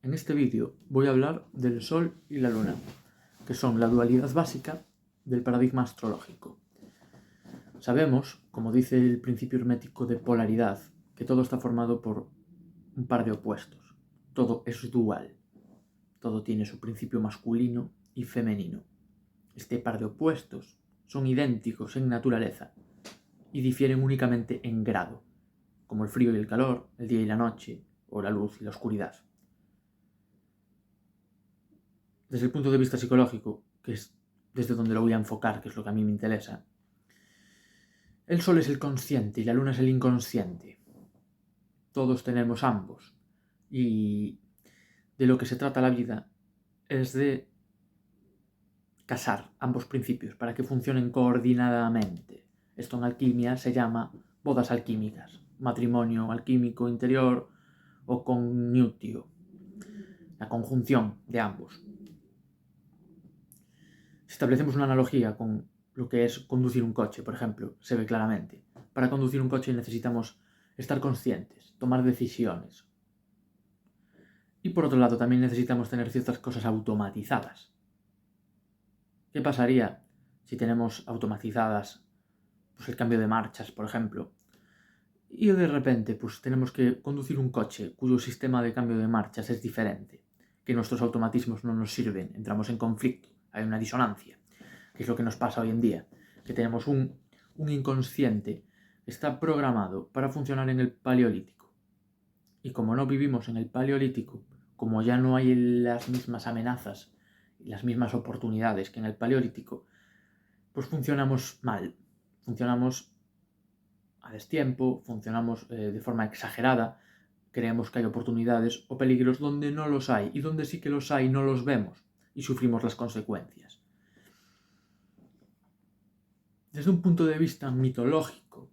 En este vídeo voy a hablar del Sol y la Luna, que son la dualidad básica del paradigma astrológico. Sabemos, como dice el principio hermético de polaridad, que todo está formado por un par de opuestos. Todo es dual. Todo tiene su principio masculino y femenino. Este par de opuestos son idénticos en naturaleza y difieren únicamente en grado, como el frío y el calor, el día y la noche, o la luz y la oscuridad. Desde el punto de vista psicológico, que es desde donde lo voy a enfocar, que es lo que a mí me interesa, el Sol es el consciente y la Luna es el inconsciente. Todos tenemos ambos. Y de lo que se trata la vida es de casar ambos principios para que funcionen coordinadamente. Esto en alquimia se llama bodas alquímicas, matrimonio alquímico interior o connutio, la conjunción de ambos. Si establecemos una analogía con lo que es conducir un coche, por ejemplo, se ve claramente. Para conducir un coche necesitamos estar conscientes, tomar decisiones. Y por otro lado, también necesitamos tener ciertas cosas automatizadas. ¿Qué pasaría si tenemos automatizadas el cambio de marchas, por ejemplo? Y de repente tenemos que conducir un coche cuyo sistema de cambio de marchas es diferente, que nuestros automatismos no nos sirven, entramos en conflicto, hay una disonancia, que es lo que nos pasa hoy en día, que tenemos un inconsciente que está programado para funcionar en el Paleolítico. Y como no vivimos en el Paleolítico, como ya no hay las mismas amenazas y las mismas oportunidades que en el Paleolítico, pues funcionamos mal, funcionamos a destiempo, funcionamos de forma exagerada, creemos que hay oportunidades o peligros donde no los hay, y donde sí que los hay no los vemos y sufrimos las consecuencias. Desde un punto de vista mitológico,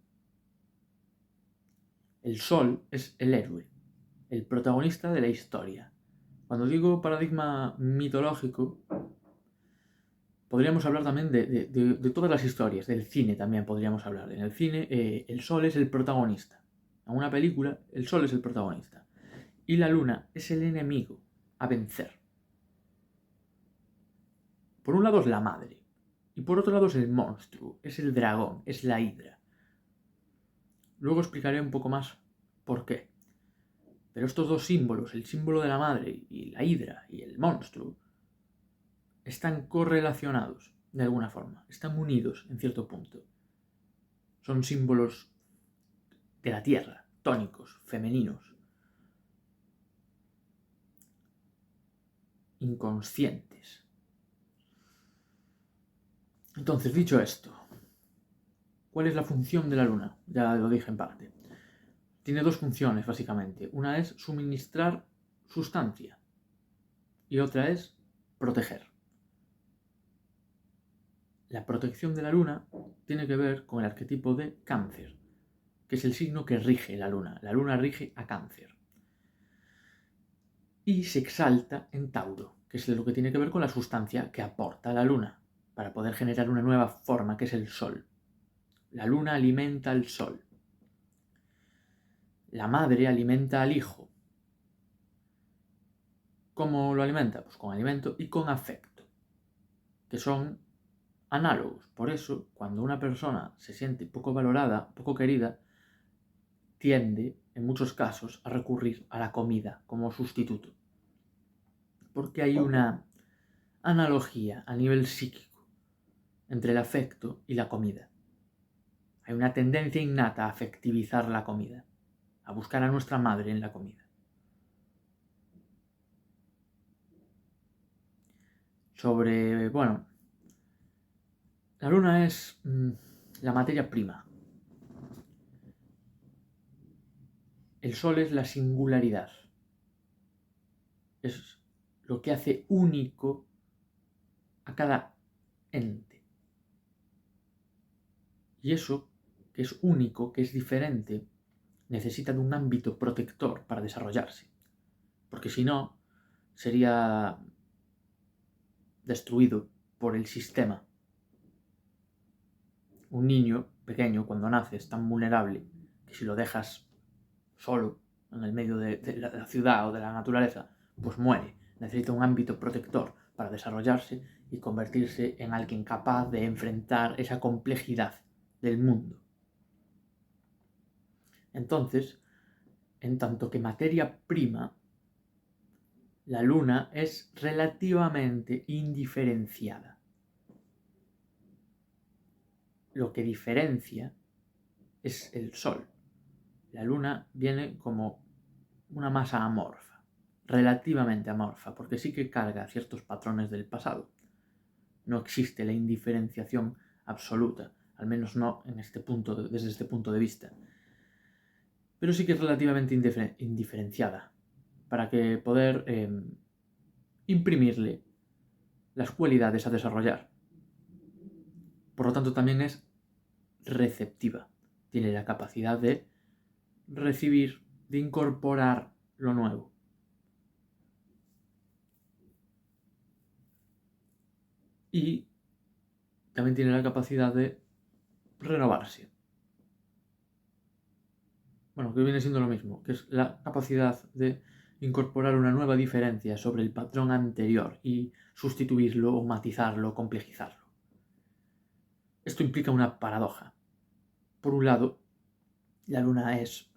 el Sol es el héroe, el protagonista de la historia. Cuando digo paradigma mitológico, podríamos hablar también de todas las historias, del cine también podríamos hablar. En el cine, el Sol es el protagonista. En una película, el Sol es el protagonista. Y la Luna es el enemigo a vencer. Por un lado es la madre, y por otro lado es el monstruo, es el dragón, es la hidra. Luego explicaré un poco más por qué. Pero estos dos símbolos, el símbolo de la madre y la hidra y el monstruo, están correlacionados de alguna forma, están unidos en cierto punto. Son símbolos de la tierra, tónicos, femeninos, inconscientes. Entonces, dicho esto, ¿cuál es la función de la Luna? Ya lo dije en parte. Tiene dos funciones, básicamente. Una es suministrar sustancia y otra es proteger. La protección de la Luna tiene que ver con el arquetipo de Cáncer, que es el signo que rige la Luna. La Luna rige a Cáncer. Y se exalta en Tauro, que es lo que tiene que ver con la sustancia que aporta la Luna, para poder generar una nueva forma, que es el Sol. La Luna alimenta al Sol. La madre alimenta al hijo. ¿Cómo lo alimenta? Pues con alimento y con afecto, que son análogos. Por eso, cuando una persona se siente poco valorada, poco querida, tiende, en muchos casos, a recurrir a la comida como sustituto. Porque hay una analogía a nivel psíquico entre el afecto y la comida. Hay una tendencia innata a afectivizar la comida, a buscar a nuestra madre en la comida. La Luna es la materia prima. El Sol es la singularidad. Es lo que hace único a cada ente. Y eso, que es único, que es diferente, necesita de un ámbito protector para desarrollarse. Porque si no, sería destruido por el sistema. Un niño pequeño, cuando nace, es tan vulnerable que si lo dejas solo en el medio de la ciudad o de la naturaleza, pues muere. Necesita un ámbito protector para desarrollarse y convertirse en alguien capaz de enfrentar esa complejidad del mundo. Entonces, en tanto que materia prima, la Luna es relativamente indiferenciada. Lo que diferencia es el Sol. La Luna viene como una masa amorfa, relativamente amorfa, porque sí que carga ciertos patrones del pasado. No existe la indiferenciación absoluta, al menos no desde este punto de vista. Pero sí que es relativamente indiferenciada, para que poder imprimirle las cualidades a desarrollar. Por lo tanto, también es receptiva. Tiene la capacidad de recibir, de incorporar lo nuevo. Y también tiene la capacidad de renovarse. Bueno, que viene siendo lo mismo, que es la capacidad de incorporar una nueva diferencia sobre el patrón anterior y sustituirlo o matizarlo, complejizarlo. Esto implica una paradoja. Por un lado, la Luna es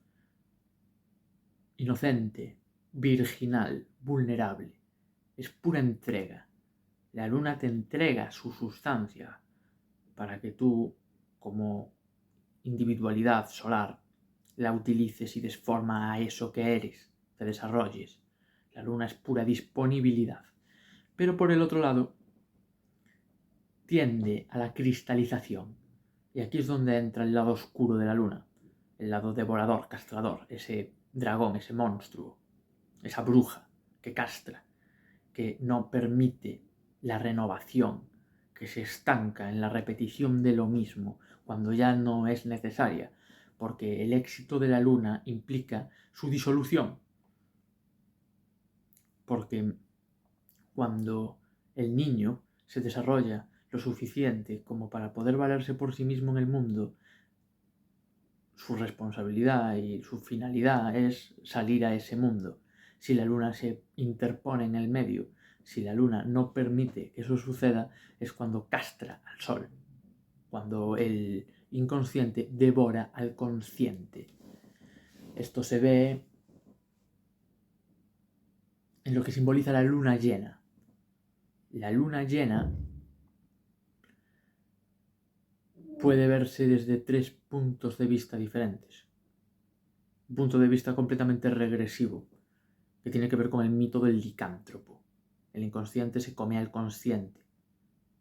inocente, virginal, vulnerable. Es pura entrega. La Luna te entrega su sustancia para que tú, como individualidad solar, la utilices y des forma a eso que eres, te desarrolles. La Luna es pura disponibilidad. Pero por el otro lado, tiende a la cristalización. Y aquí es donde entra el lado oscuro de la Luna, el lado devorador, castrador, ese dragón, ese monstruo, esa bruja que castra, que no permite la renovación, que se estanca en la repetición de lo mismo cuando ya no es necesaria, porque el éxito de la Luna implica su disolución. Porque cuando el niño se desarrolla lo suficiente como para poder valerse por sí mismo en el mundo, su responsabilidad y su finalidad es salir a ese mundo. Si la Luna se interpone en el medio, si la Luna no permite que eso suceda, es cuando castra al Sol, cuando el inconsciente devora al consciente. Esto se ve en lo que simboliza la luna llena. La luna llena puede verse desde 3 puntos de vista diferentes. Un punto de vista completamente regresivo, que tiene que ver con el mito del licántropo. El inconsciente se come al consciente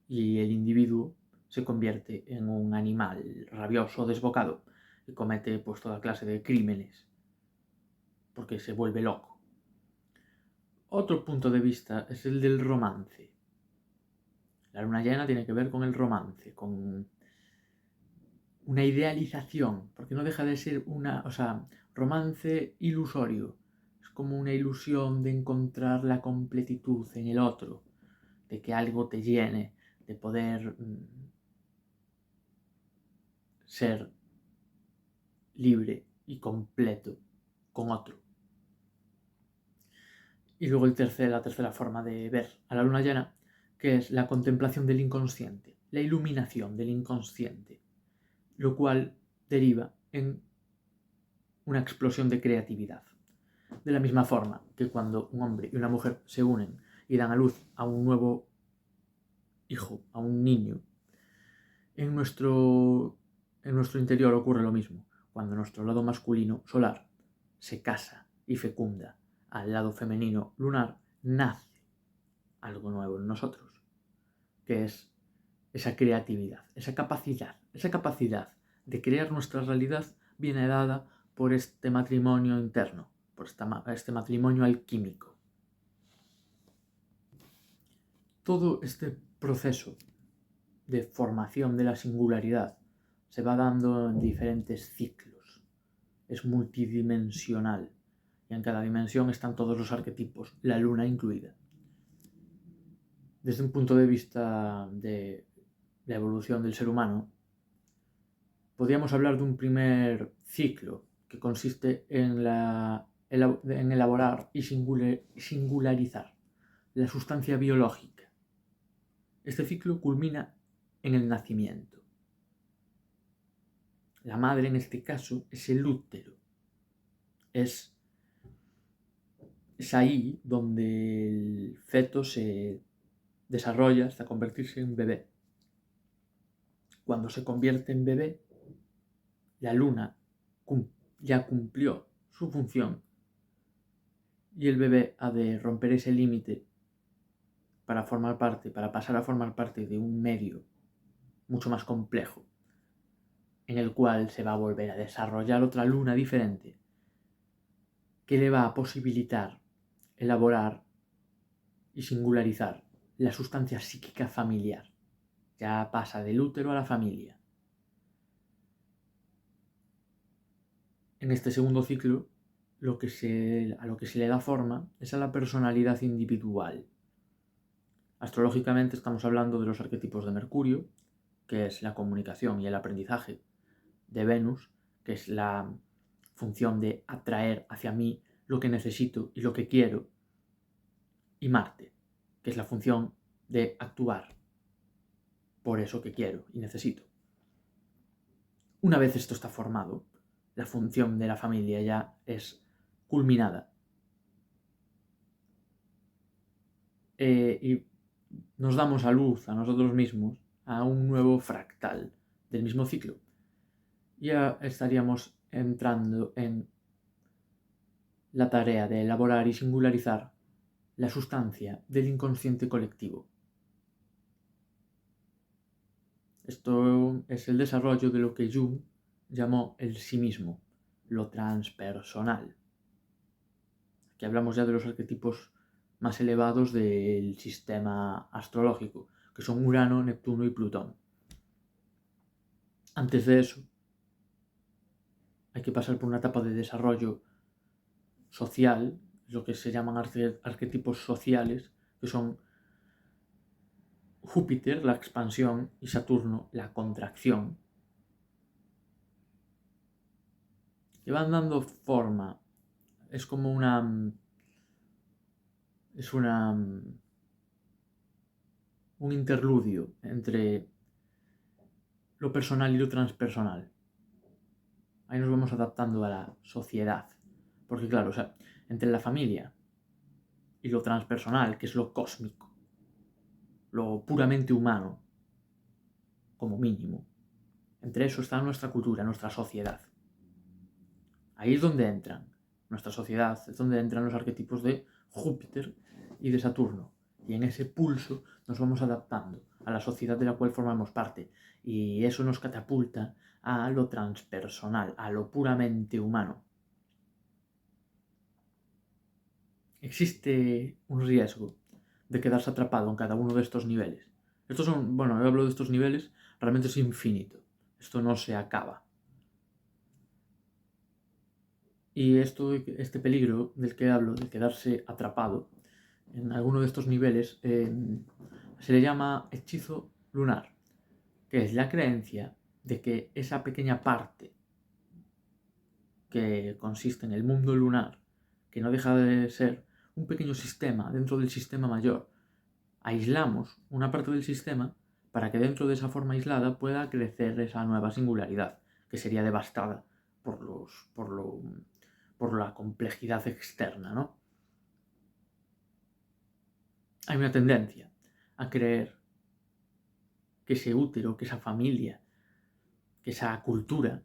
y el individuo se convierte en un animal rabioso, desbocado, y comete pues toda clase de crímenes porque se vuelve loco. Otro punto de vista es el del romance. La luna llena tiene que ver con el romance, con una idealización, porque no deja de ser romance ilusorio. Es como una ilusión de encontrar la completitud en el otro, de que algo te llene, de poder ser libre y completo con otro. Y luego la tercera forma de ver a la luna llena, que es la contemplación del inconsciente, la iluminación del inconsciente, lo cual deriva en una explosión de creatividad. De la misma forma que cuando un hombre y una mujer se unen y dan a luz a un nuevo hijo, a un niño, en nuestro interior ocurre lo mismo. Cuando nuestro lado masculino solar se casa y fecunda al lado femenino lunar, nace algo nuevo en nosotros, que es esa creatividad, esa capacidad de crear nuestra realidad viene dada por este matrimonio interno, por este matrimonio alquímico. Todo este proceso de formación de la singularidad se va dando en diferentes ciclos, es multidimensional y en cada dimensión están todos los arquetipos, la luna incluida. Desde un punto de vista de la evolución del ser humano, podríamos hablar de un primer ciclo que consiste en la en elaborar y singularizar la sustancia biológica. Este ciclo culmina en el nacimiento. La madre, en este caso, es el útero. Es ahí donde el feto se desarrolla hasta convertirse en bebé. Cuando se convierte en bebé, la luna ya cumplió su función y el bebé ha de romper ese límite para pasar a formar parte de un medio mucho más complejo, en el cual se va a volver a desarrollar otra luna diferente que le va a posibilitar elaborar y singularizar la sustancia psíquica familiar. Ya pasa del útero a la familia. En este segundo ciclo, a lo que se le da forma es a la personalidad individual. Astrológicamente estamos hablando de los arquetipos de Mercurio, que es la comunicación y el aprendizaje, de Venus, que es la función de atraer hacia mí lo que necesito y lo que quiero, y Marte, que es la función de actuar por eso que quiero y necesito. Una vez esto está formado, la función de la familia ya es culminada. Y nos damos a luz a nosotros mismos a un nuevo fractal del mismo ciclo. Ya estaríamos entrando en la tarea de elaborar y singularizar la sustancia del inconsciente colectivo. Esto es el desarrollo de lo que Jung llamó el sí mismo, lo transpersonal. Aquí hablamos ya de los arquetipos más elevados del sistema astrológico, que son Urano, Neptuno y Plutón. Antes de eso, hay que pasar por una etapa de desarrollo social, lo que se llaman arquetipos sociales, que son Júpiter, la expansión, y Saturno, la contracción, que van dando forma. Es como un interludio entre lo personal y lo transpersonal. Ahí nos vamos adaptando a la sociedad. Porque claro, entre la familia y lo transpersonal, que es lo cósmico, lo puramente humano, como mínimo, entre eso está nuestra cultura, nuestra sociedad. Ahí es donde entran nuestra sociedad, es donde entran los arquetipos de Júpiter y de Saturno. Y en ese pulso nos vamos adaptando a la sociedad de la cual formamos parte. Y eso nos catapulta a lo transpersonal, a lo puramente humano. Existe un riesgo de quedarse atrapado en cada uno de estos niveles. Yo hablo de estos niveles, realmente es infinito. Esto no se acaba. Y este peligro del que hablo, de quedarse atrapado en alguno de estos niveles, se le llama hechizo lunar, que es la creencia de que esa pequeña parte que consiste en el mundo lunar, que no deja de ser un pequeño sistema dentro del sistema mayor, aislamos una parte del sistema para que dentro de esa forma aislada pueda crecer esa nueva singularidad, que sería devastada por la complejidad externa, ¿no? Hay una tendencia a creer que ese útero, que esa familia, que esa cultura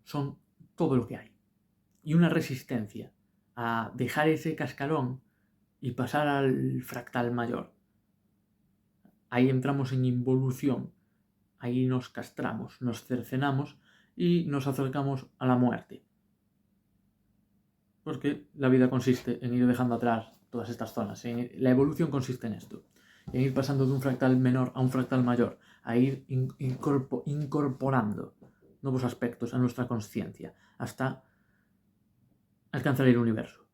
son todo lo que hay. Y una resistencia a dejar ese cascarón y pasar al fractal mayor. Ahí entramos en involución, ahí nos castramos, nos cercenamos y nos acercamos a la muerte. Porque la vida consiste en ir dejando atrás todas estas zonas. La evolución consiste en esto, en ir pasando de un fractal menor a un fractal mayor, a ir incorporando nuevos aspectos a nuestra consciencia hasta alcanzar el universo.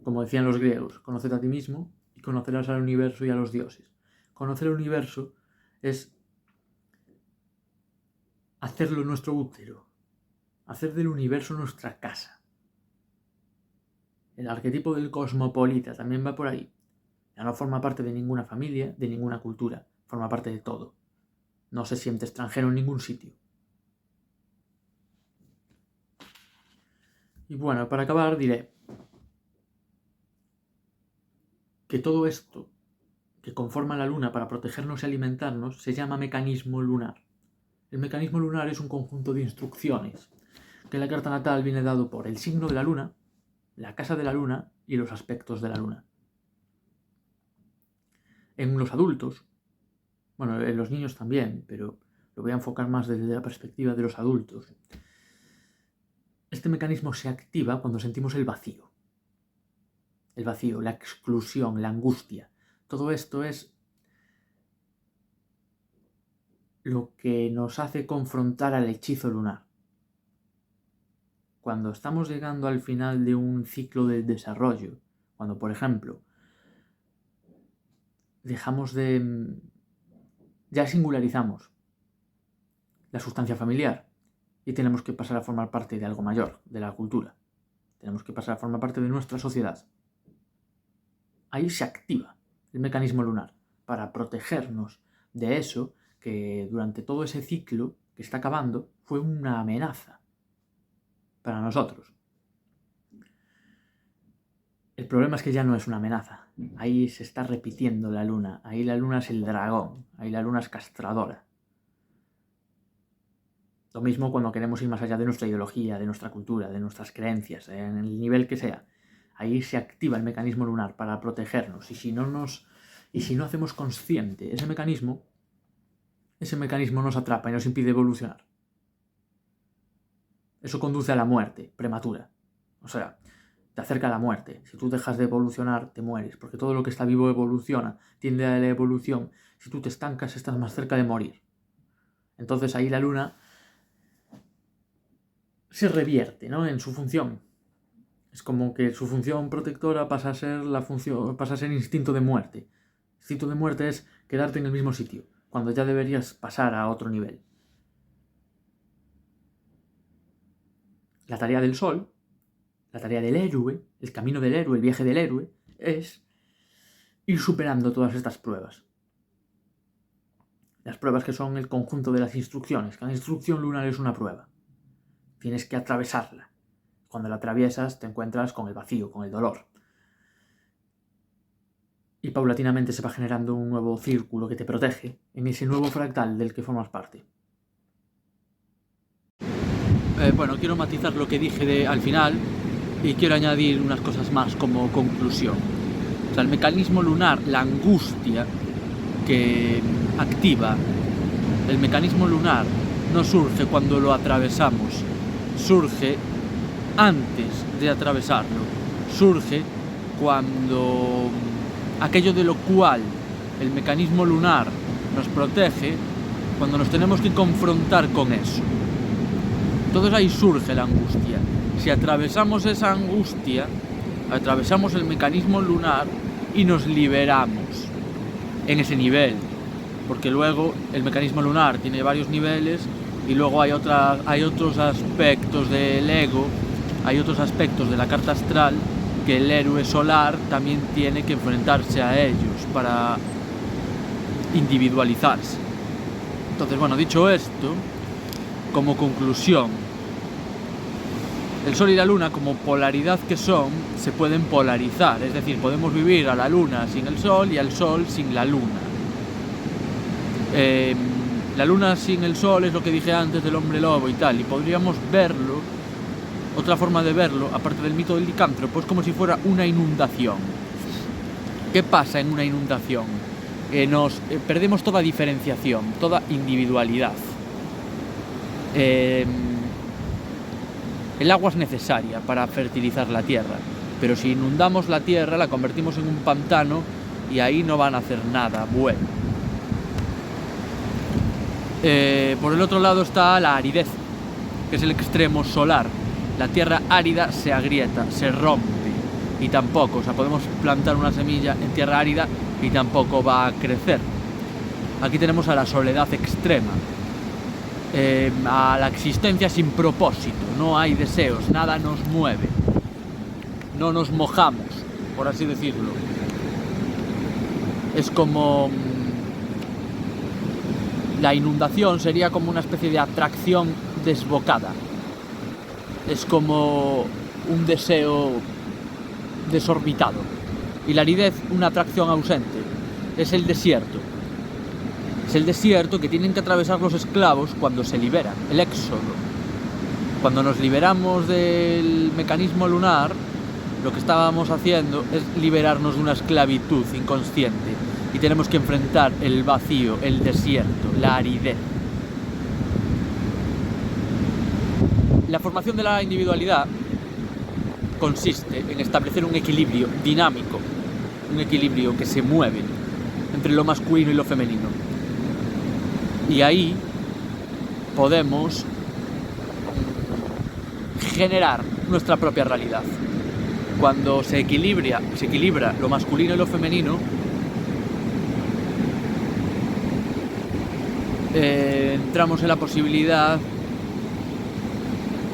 Como decían los griegos, conócete a ti mismo y conocerás al universo y a los dioses. Conocer el universo es hacerlo nuestro útero, hacer del universo nuestra casa, El arquetipo del cosmopolita también va por ahí. Ya no forma parte de ninguna familia, de ninguna cultura, forma parte de todo. No se siente extranjero en ningún sitio. Y bueno, para acabar diré que todo esto que conforma la luna para protegernos y alimentarnos se llama mecanismo lunar. El mecanismo lunar es un conjunto de instrucciones que en la carta natal viene dado por el signo de la luna, la casa de la luna y los aspectos de la luna. En los adultos, bueno, en los niños también, pero lo voy a enfocar más desde la perspectiva de los adultos. Este mecanismo se activa cuando sentimos el vacío. El vacío, la exclusión, la angustia. Todo esto es lo que nos hace confrontar al hechizo lunar. Cuando estamos llegando al final de un ciclo de desarrollo, cuando, por ejemplo, ya singularizamos la sustancia familiar y tenemos que pasar a formar parte de algo mayor, de la cultura. Tenemos que pasar a formar parte de nuestra sociedad. Ahí se activa el mecanismo lunar para protegernos de eso que durante todo ese ciclo que está acabando fue una amenaza para nosotros. El problema es que ya no es una amenaza. Ahí se está repitiendo la luna. Ahí la luna es el dragón. Ahí la luna es castradora. Lo mismo cuando queremos ir más allá de nuestra ideología, de nuestra cultura, de nuestras creencias, en el nivel que sea. Ahí se activa el mecanismo lunar para protegernos. Y si no hacemos consciente ese mecanismo nos atrapa y nos impide evolucionar. Eso conduce a la muerte prematura. O sea, te acerca a la muerte. Si tú dejas de evolucionar, te mueres. Porque todo lo que está vivo evoluciona, tiende a la evolución. Si tú te estancas, estás más cerca de morir. Entonces ahí la luna se revierte, ¿no?, en su función. Es como que su función protectora pasa a ser instinto de muerte. Instinto de muerte es quedarte en el mismo sitio, cuando ya deberías pasar a otro nivel. La tarea del sol, la tarea del héroe, el camino del héroe, el viaje del héroe, es ir superando todas estas pruebas. Las pruebas que son el conjunto de las instrucciones. Cada instrucción lunar es una prueba. Tienes que atravesarla. Cuando la atraviesas te encuentras con el vacío, con el dolor. Y paulatinamente se va generando un nuevo círculo que te protege en ese nuevo fractal del que formas parte. Quiero matizar lo que dije al final y quiero añadir unas cosas más como conclusión. O sea, el mecanismo lunar, la angustia que activa el mecanismo lunar no surge cuando lo atravesamos, surge antes de atravesarlo, surge cuando aquello de lo cual el mecanismo lunar nos protege, cuando nos tenemos que confrontar con eso. Entonces ahí surge la angustia. Si atravesamos esa angustia, atravesamos el mecanismo lunar y nos liberamos en ese nivel, porque luego el mecanismo lunar tiene varios niveles y luego hay otros aspectos del ego, hay otros aspectos de la carta astral que el héroe solar también tiene que enfrentarse a ellos para individualizarse. Entonces, dicho esto, como conclusión, el Sol y la Luna, como polaridad que son, se pueden polarizar, es decir, podemos vivir a la Luna sin el Sol y al Sol sin la Luna. La Luna sin el Sol es lo que dije antes del hombre lobo y tal, y podríamos verlo, otra forma de verlo, aparte del mito del licántropo, es como si fuera una inundación. ¿Qué pasa en una inundación? Perdemos toda diferenciación, toda individualidad. El agua es necesaria para fertilizar la tierra, pero si inundamos la tierra la convertimos en un pantano y ahí no van a hacer nada bueno. Por el otro lado está la aridez, que es el extremo solar. La tierra árida se agrieta, se rompe y tampoco, podemos plantar una semilla en tierra árida y tampoco va a crecer. Aquí tenemos a la soledad extrema. A la existencia sin propósito, no hay deseos, nada nos mueve. no nos mojamos, por así decirlo. Es como... La inundación sería como una especie de atracción desbocada. Es como un deseo desorbitado. Y la aridez, una atracción ausente. Es el desierto. Es el desierto que tienen que atravesar los esclavos cuando se liberan, el éxodo. Cuando nos liberamos del mecanismo lunar, lo que estábamos haciendo es liberarnos de una esclavitud inconsciente. Y tenemos que enfrentar el vacío, el desierto, la aridez. La formación de la individualidad consiste en establecer un equilibrio dinámico, un equilibrio que se mueve entre lo masculino y lo femenino. Y ahí podemos generar nuestra propia realidad. Cuando se equilibra lo masculino y lo femenino, entramos en la posibilidad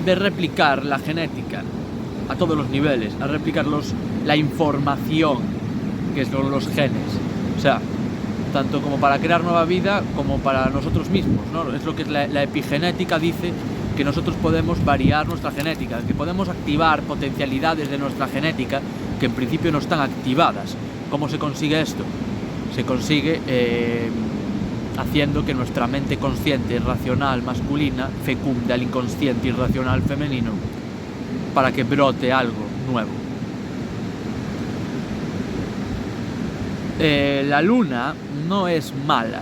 de replicar la genética a todos los niveles, a replicar la información que son los genes, o sea, tanto como para crear nueva vida como para nosotros mismos, ¿no? Es lo que la epigenética dice, que nosotros podemos variar nuestra genética, que podemos activar potencialidades de nuestra genética que en principio no están activadas. ¿Cómo se consigue esto? Se consigue haciendo que nuestra mente consciente y racional masculina fecunde al inconsciente y racional femenino para que brote algo nuevo. La luna no es mala,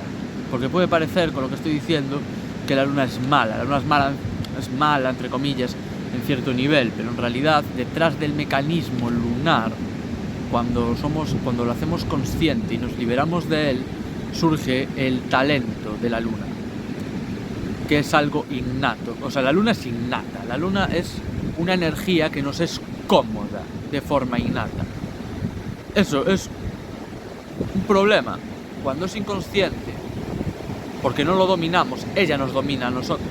porque puede parecer, con lo que estoy diciendo, que la luna es mala. La luna es mala, entre comillas, en cierto nivel, pero en realidad detrás del mecanismo lunar, cuando lo hacemos consciente y nos liberamos de él, surge el talento de la luna, que es algo innato. O sea, la luna es innata, la luna es una energía que nos es cómoda de forma innata. Eso es un problema cuando es inconsciente, porque no lo dominamos, ella nos domina a nosotros.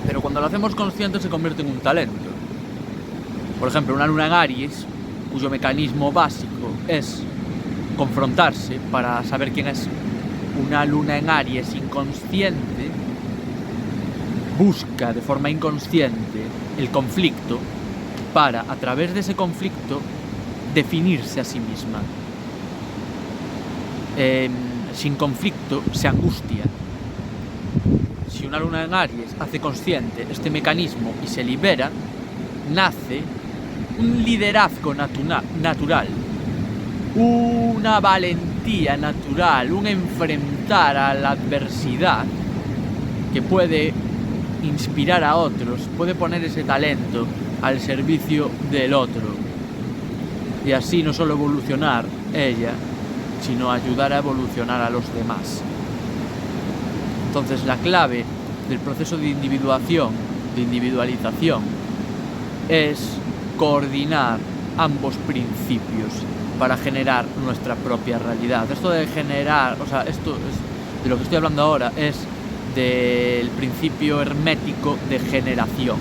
Pero cuando lo hacemos consciente se convierte en un talento. Por ejemplo, una luna en Aries, cuyo mecanismo básico es confrontarse para saber quién es. Una luna en Aries inconsciente busca de forma inconsciente el conflicto para, a través de ese conflicto, definirse a sí misma. Sin conflicto se angustia. Si una luna en Aries hace consciente este mecanismo y se libera, nace un liderazgo natural, una valentía natural, un enfrentar a la adversidad que puede inspirar a otros, puede poner ese talento al servicio del otro y así no solo evolucionar ella, sino ayudar a evolucionar a los demás. Entonces la clave del proceso de individualización es coordinar ambos principios para generar nuestra propia realidad. Esto de generar, o sea, esto es, de lo que estoy hablando ahora es del principio hermético de generación.